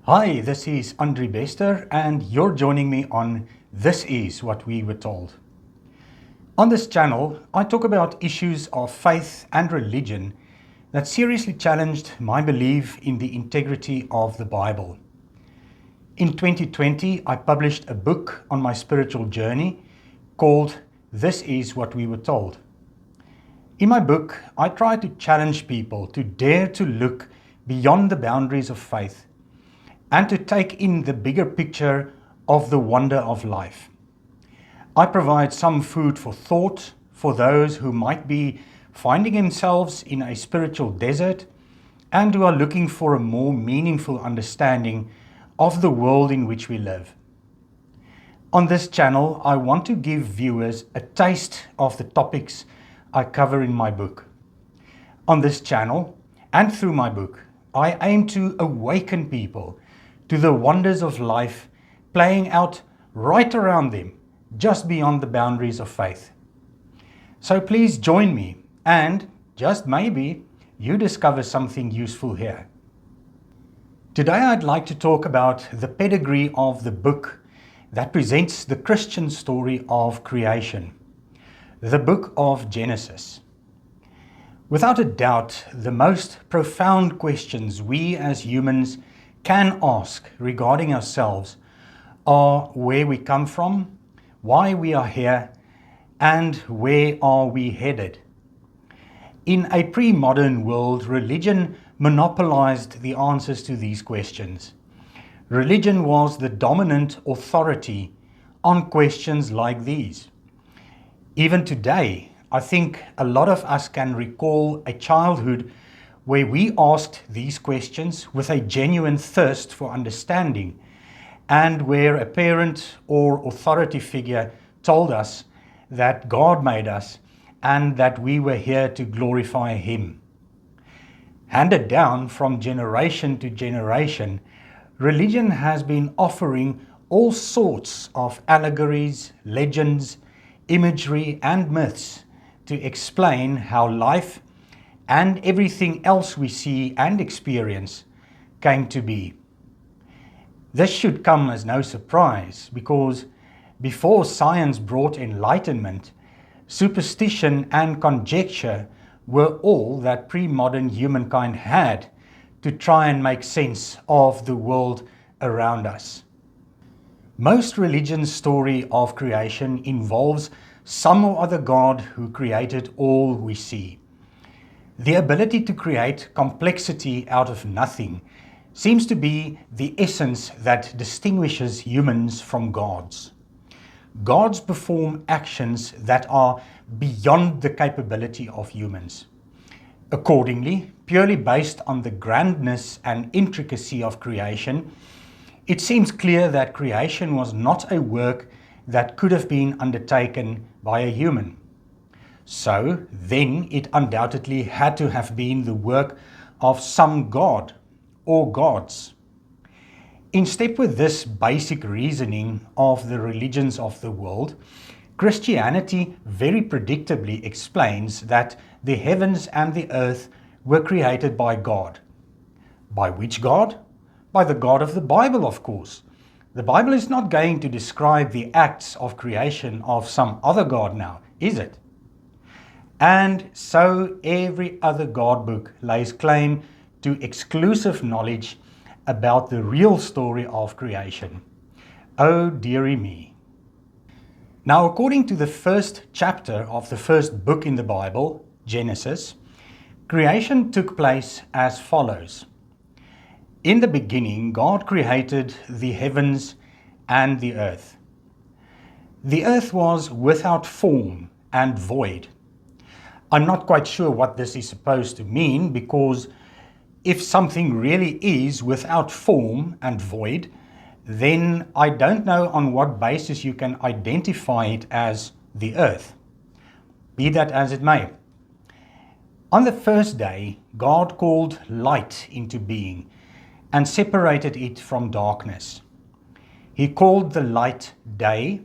Hi, this is Andre Bester, and you're joining me on This Is What We Were Told. On this channel, I talk about issues of faith and religion that seriously challenged my belief in the integrity of the Bible. In 2020, I published a book on my spiritual journey called This Is What We Were Told. In my book, I try to challenge people to dare to look beyond the boundaries of faith and to take in the bigger picture of the wonder of life. I provide some food for thought for those who might be finding themselves in a spiritual desert and who are looking for a more meaningful understanding of the world in which we live. On this channel, I want to give viewers a taste of the topics I cover in my book. On this channel and through my book, I aim to awaken people to the wonders of life playing out right around them, just beyond the boundaries of faith. So please join me and, just maybe, you discover something useful here. Today I'd like to talk about the pedigree of the book that presents the Christian story of creation, the book of Genesis. Without a doubt, the most profound questions we as humans can ask regarding ourselves are where we come from, why we are here, and where are we headed. In a pre-modern world, religion monopolized the answers to these questions. Religion was the dominant authority on questions like these. Even today, I think a lot of us can recall a childhood where we asked these questions with a genuine thirst for understanding, and where a parent or authority figure told us that God made us and that we were here to glorify Him. Handed down from generation to generation, religion has been offering all sorts of allegories, legends, imagery, and myths to explain how life and everything else we see and experience came to be. This should come as no surprise, because before science brought enlightenment, superstition and conjecture were all that pre-modern humankind had to try and make sense of the world around us. Most religions' story of creation involves some or other God who created all we see. The ability to create complexity out of nothing seems to be the essence that distinguishes humans from gods. Gods perform actions that are beyond the capability of humans. Accordingly, purely based on the grandness and intricacy of creation, it seems clear that creation was not a work that could have been undertaken by a human. So then it undoubtedly had to have been the work of some god or gods. In step with this basic reasoning of the religions of the world, Christianity very predictably explains that the heavens and the earth were created by God. By which God? By the God of the Bible, of course. The Bible is not going to describe the acts of creation of some other God now, is it? And so every other God book lays claim to exclusive knowledge about the real story of creation. Oh dearie me. Now, according to the first chapter of the first book in the Bible, Genesis, creation took place as follows. In the beginning, God created the heavens and the earth. The earth was without form and void. I'm not quite sure what this is supposed to mean, because if something really is without form and void, then I don't know on what basis you can identify it as the earth. Be that as it may. On the first day, God called light into being and separated it from darkness. He called the light day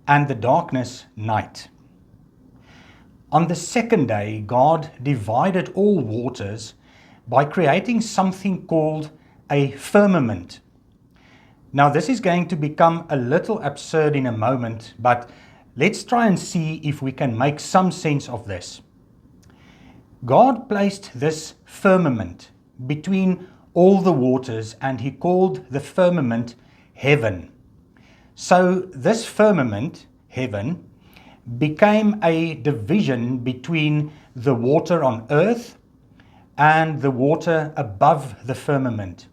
and the darkness night. On the second day, God divided all waters by creating something called a firmament. Now, this is going to become a little absurd in a moment, but let's try and see if we can make some sense of this. God placed this firmament between all the waters, and he called the firmament heaven. So this firmament, heaven, became a division between the water on earth and the water above the firmament.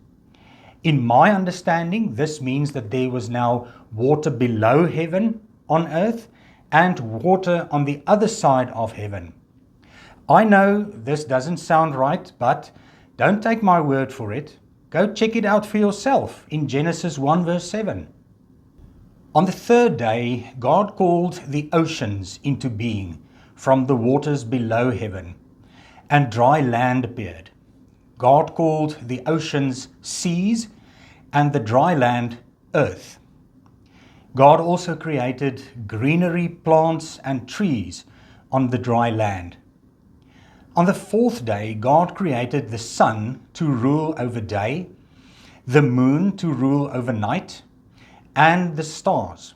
In my understanding, this means that there was now water below heaven on earth and water on the other side of heaven. I know this doesn't sound right, but don't take my word for it. Go check it out for yourself in Genesis 1 verse 7. On the third day, God called the oceans into being from the waters below heaven, and dry land appeared. God called the oceans seas and the dry land earth. God also created greenery, plants, and trees on the dry land. On the fourth day, God created the sun to rule over day, the moon to rule over night, and the stars.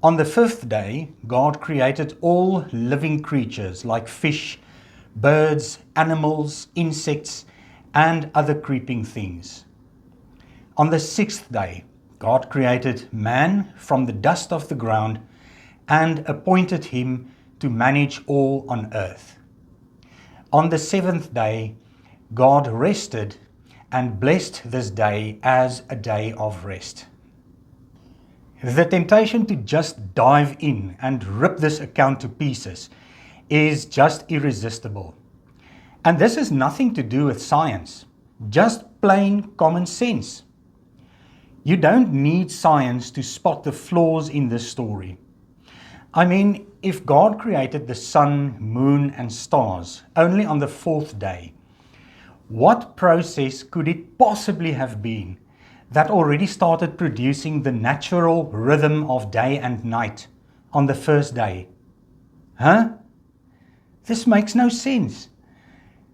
On the fifth day, God created all living creatures like fish, birds, animals, insects, and other creeping things. On the sixth day, God created man from the dust of the ground and appointed him to manage all on earth. On the seventh day, God rested and blessed this day as a day of rest. The temptation to just dive in and rip this account to pieces is just irresistible. And this has nothing to do with science, just plain common sense. You don't need science to spot the flaws in this story. I mean, if God created the sun, moon, and stars only on the fourth day, what process could it possibly have been that already started producing the natural rhythm of day and night on the first day? This makes no sense.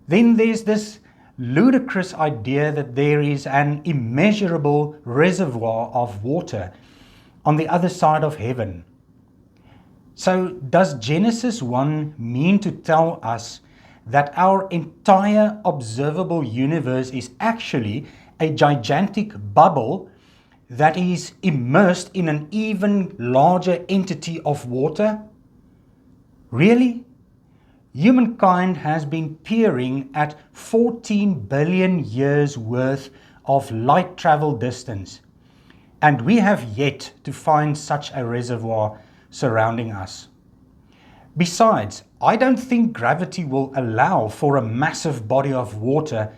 Then there's this ludicrous idea that there is an immeasurable reservoir of water on the other side of heaven. So does Genesis 1 mean to tell us that our entire observable universe is actually a gigantic bubble that is immersed in an even larger entity of water? Really? Humankind has been peering at 14 billion years worth of light travel distance, and we have yet to find such a reservoir surrounding us. Besides, I don't think gravity will allow for a massive body of water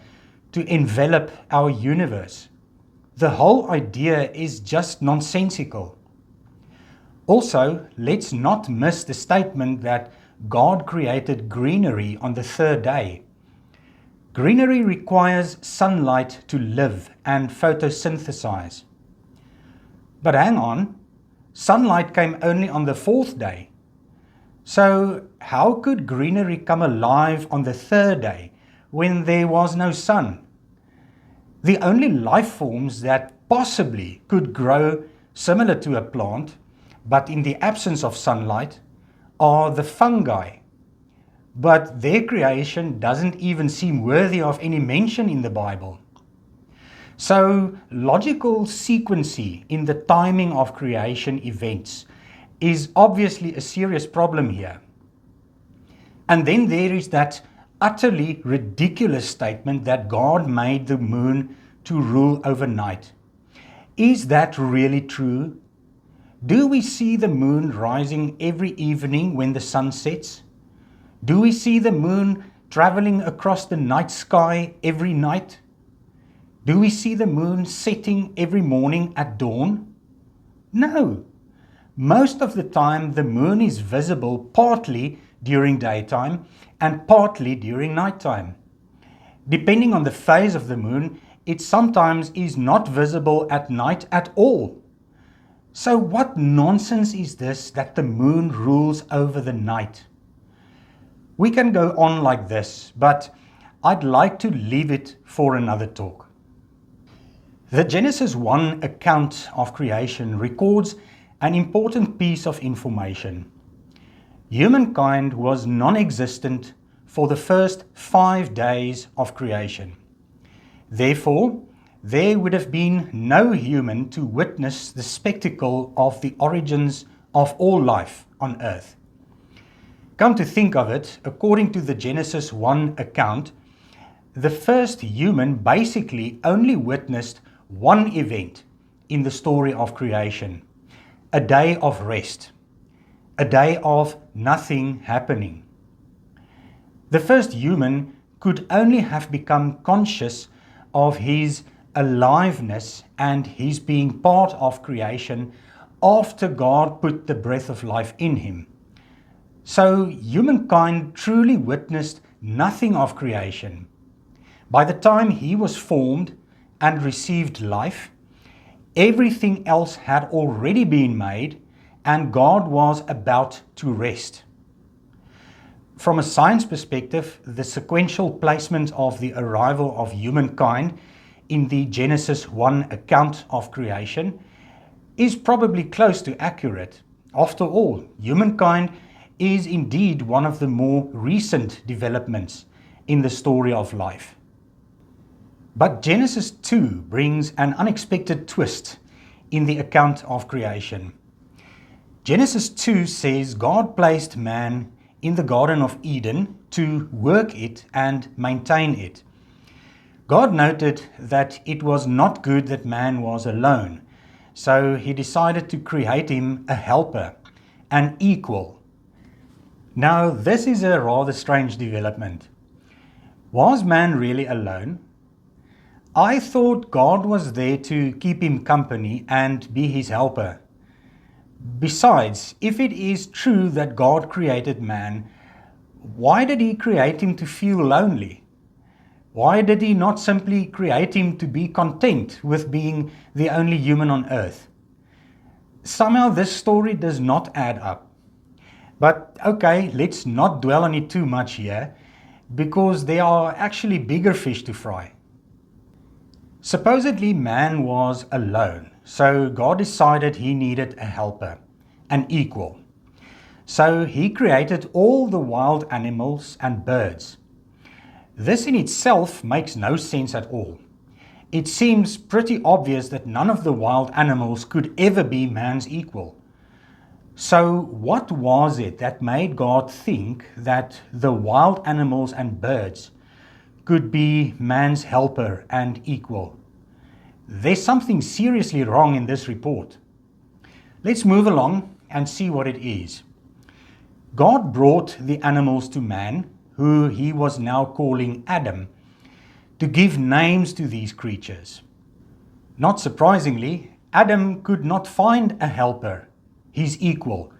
to envelop our universe. The whole idea is just nonsensical. Also, let's not miss the statement that God created greenery on the third day. Greenery requires sunlight to live and photosynthesize. But hang on, sunlight came only on the fourth day. So how could greenery come alive on the third day when there was no sun? The only life forms that possibly could grow similar to a plant, but in the absence of sunlight, are the fungi. But their creation doesn't even seem worthy of any mention in the Bible. So logical sequencing in the timing of creation events is obviously a serious problem here. And then there is that utterly ridiculous statement that God made the moon to rule overnight. Is that really true? Do we see the moon rising every evening when the sun sets? Do we see the moon traveling across the night sky every night? Do we see the moon setting every morning at dawn? No. Most of the time the moon is visible partly during daytime and partly during nighttime. Depending on the phase of the moon, it sometimes is not visible at night at all. So what nonsense is this that the moon rules over the night? We can go on like this, but I'd like to leave it for another talk. The Genesis 1 account of creation records an important piece of information. Humankind was non-existent for the first 5 days of creation. Therefore, there would have been no human to witness the spectacle of the origins of all life on earth. Come to think of it, according to the Genesis 1 account, the first human basically only witnessed one event in the story of creation, a day of rest, a day of nothing happening. The first human could only have become conscious of his aliveness and his being part of creation after God put the breath of life in him. So humankind truly witnessed nothing of creation. By the time he was formed and received life, everything else had already been made and God was about to rest. From a science perspective, the sequential placement of the arrival of humankind in the Genesis 1 account of creation is probably close to accurate. After all, humankind is indeed one of the more recent developments in the story of life. But Genesis 2 brings an unexpected twist in the account of creation. Genesis 2 says God placed man in the Garden of Eden to work it and maintain it. God noted that it was not good that man was alone, so he decided to create him a helper, an equal. Now, this is a rather strange development. Was man really alone? I thought God was there to keep him company and be his helper. Besides, if it is true that God created man, why did he create him to feel lonely? Why did he not simply create him to be content with being the only human on earth? Somehow this story does not add up. But okay, let's not dwell on it too much here, because there are actually bigger fish to fry. Supposedly man was alone, so God decided he needed a helper, an equal. So he created all the wild animals and birds. This in itself makes no sense at all. It seems pretty obvious that none of the wild animals could ever be man's equal. So what was it that made God think that the wild animals and birds could be man's helper and equal? There's something seriously wrong in this report. Let's move along and see what it is. God brought the animals to man, who he was now calling Adam, to give names to these creatures. Not surprisingly, Adam could not find a helper, his equal,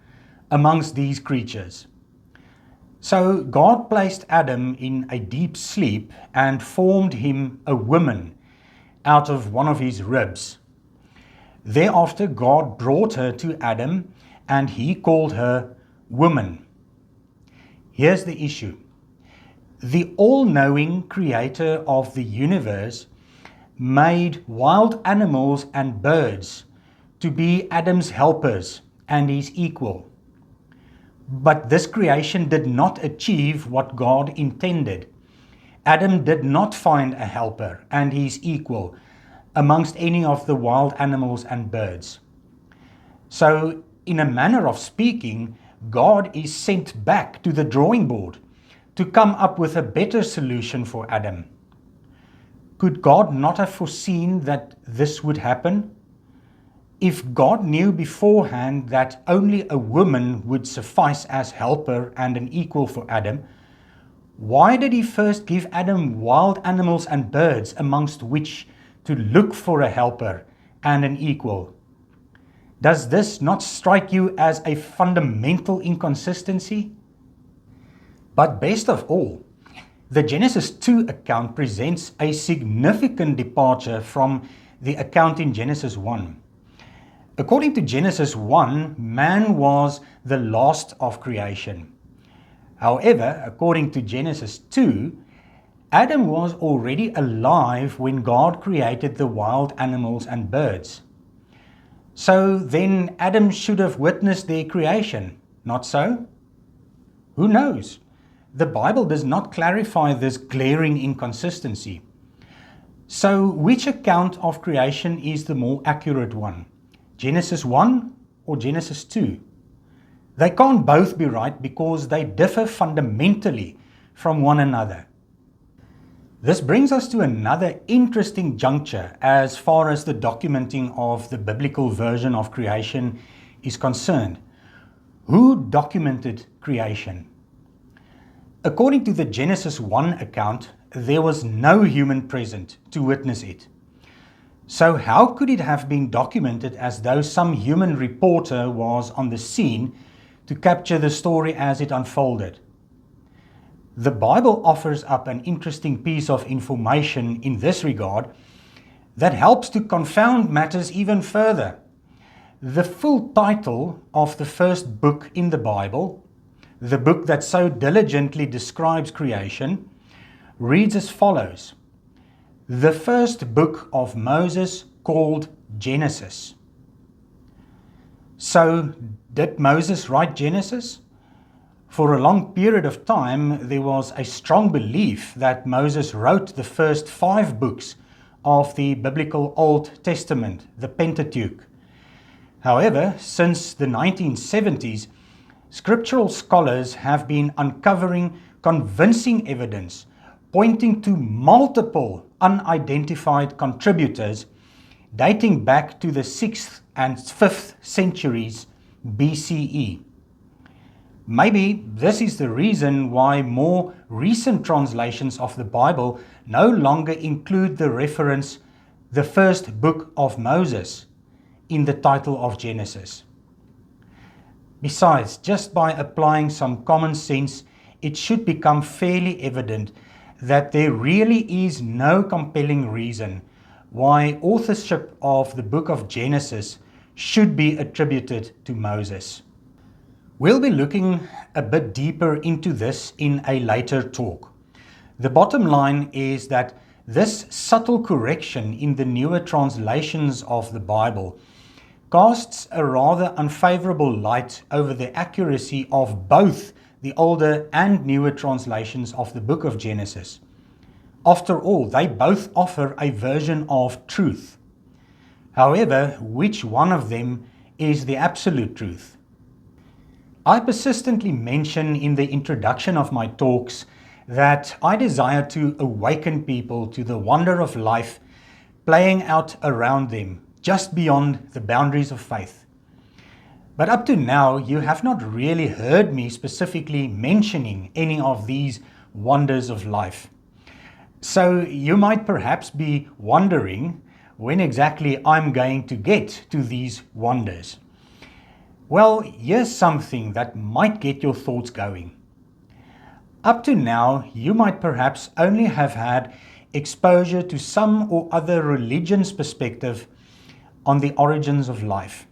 amongst these creatures. So God placed Adam in a deep sleep and formed him a woman out of one of his ribs. Thereafter God brought her to Adam and he called her woman. Here's the issue. The all-knowing creator of the universe made wild animals and birds to be Adam's helpers and his equal. But this creation did not achieve what God intended. Adam did not find a helper and his equal amongst any of the wild animals and birds. So, in a manner of speaking, God is sent back to the drawing board to come up with a better solution for Adam. Could God not have foreseen that this would happen? If God knew beforehand that only a woman would suffice as helper and an equal for Adam, why did he first give Adam wild animals and birds amongst which to look for a helper and an equal? Does this not strike you as a fundamental inconsistency? But best of all, the Genesis 2 account presents a significant departure from the account in Genesis 1. According to Genesis 1, man was the last of creation. However, according to Genesis 2, Adam was already alive when God created the wild animals and birds. So then Adam should have witnessed their creation, not so? Who knows? The Bible does not clarify this glaring inconsistency. So which account of creation is the more accurate one? Genesis 1 or Genesis 2? They can't both be right because they differ fundamentally from one another. This brings us to another interesting juncture as far as the documenting of the biblical version of creation is concerned. Who documented creation? According to the Genesis 1 account, there was no human present to witness it. So how could it have been documented as though some human reporter was on the scene to capture the story as it unfolded? The Bible offers up an interesting piece of information in this regard that helps to confound matters even further. The full title of the first book in the Bible, the book that so diligently describes creation, reads as follows: the first book of Moses, called Genesis. So, did Moses write Genesis? For a long period of time, there was a strong belief that Moses wrote the first 5 books of the biblical Old Testament, the Pentateuch. However, since the 1970s, scriptural scholars have been uncovering convincing evidence pointing to multiple unidentified contributors dating back to the 6th and 5th centuries BCE. Maybe this is the reason why more recent translations of the Bible no longer include the reference, the first book of Moses, in the title of Genesis. Besides, just by applying some common sense, it should become fairly evident that there really is no compelling reason why authorship of the book of Genesis should be attributed to Moses. We'll be looking a bit deeper into this in a later talk. The bottom line is that this subtle correction in the newer translations of the Bible casts a rather unfavorable light over the accuracy of both the older and newer translations of the book of Genesis. After all, they both offer a version of truth. However, which one of them is the absolute truth? I persistently mention in the introduction of my talks that I desire to awaken people to the wonder of life playing out around them, just beyond the boundaries of faith. But up to now, you have not really heard me specifically mentioning any of these wonders of life. So you might perhaps be wondering when exactly I'm going to get to these wonders. Well, here's something that might get your thoughts going. Up to now, you might perhaps only have had exposure to some or other religion's perspective on the origins of life.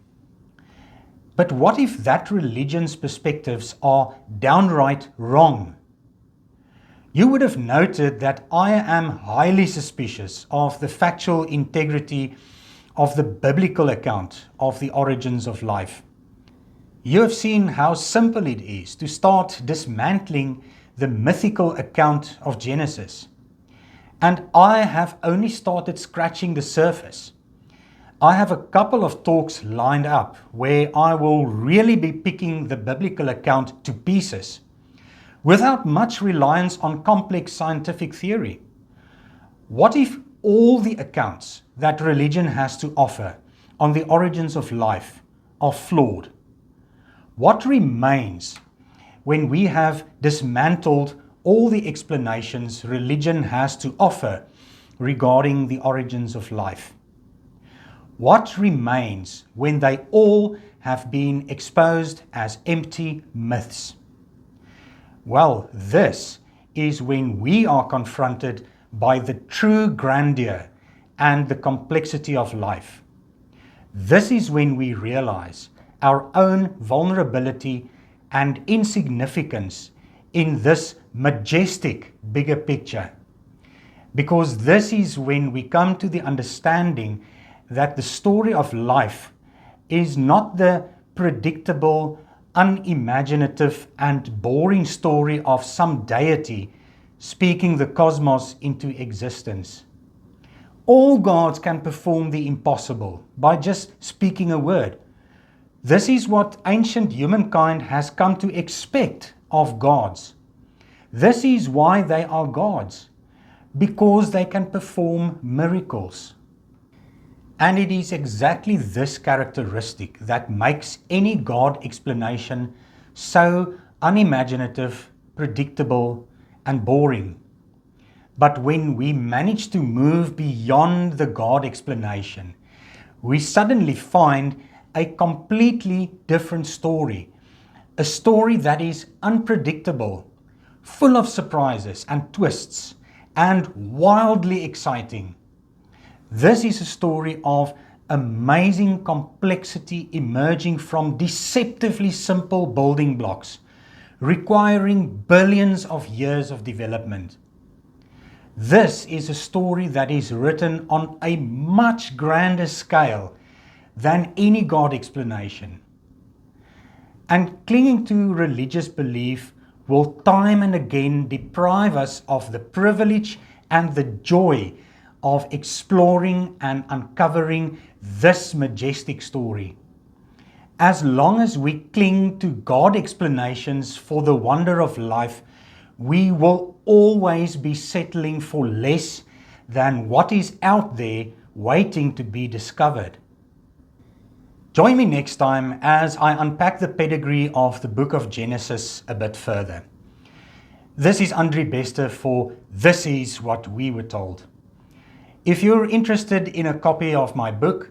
But what if that religion's perspectives are downright wrong? You would have noted that I am highly suspicious of the factual integrity of the biblical account of the origins of life. You have seen how simple it is to start dismantling the mythical account of Genesis. And I have only started scratching the surface. I have a couple of talks lined up where I will really be picking the biblical account to pieces, without much reliance on complex scientific theory. What if all the accounts that religion has to offer on the origins of life are flawed? What remains when we have dismantled all the explanations religion has to offer regarding the origins of life? What remains when they all have been exposed as empty myths? Well, this is when we are confronted by the true grandeur and the complexity of life. This is when we realize our own vulnerability and insignificance in this majestic bigger picture. because this is when we come to the understanding that the story of life is not the predictable, unimaginative, and boring story of some deity speaking the cosmos into existence. All gods can perform the impossible by just speaking a word. This is what ancient humankind has come to expect of gods. This is why they are gods, because they can perform miracles. And it is exactly this characteristic that makes any God explanation so unimaginative, predictable, and boring. But when we manage to move beyond the God explanation, we suddenly find a completely different story. A story that is unpredictable, full of surprises and twists, and wildly exciting. This is a story of amazing complexity emerging from deceptively simple building blocks, requiring billions of years of development. This is a story that is written on a much grander scale than any God explanation. And clinging to religious belief will time and again deprive us of the privilege and the joy of exploring and uncovering this majestic story. As long as we cling to God explanations for the wonder of life, we will always be settling for less than what is out there waiting to be discovered. Join me next time as I unpack the pedigree of the book of Genesis a bit further. This is Andre Bester for This Is What We Were Told. If you're interested in a copy of my book,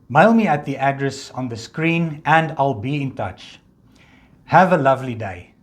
mail me at the address on the screen and I'll be in touch. Have a lovely day.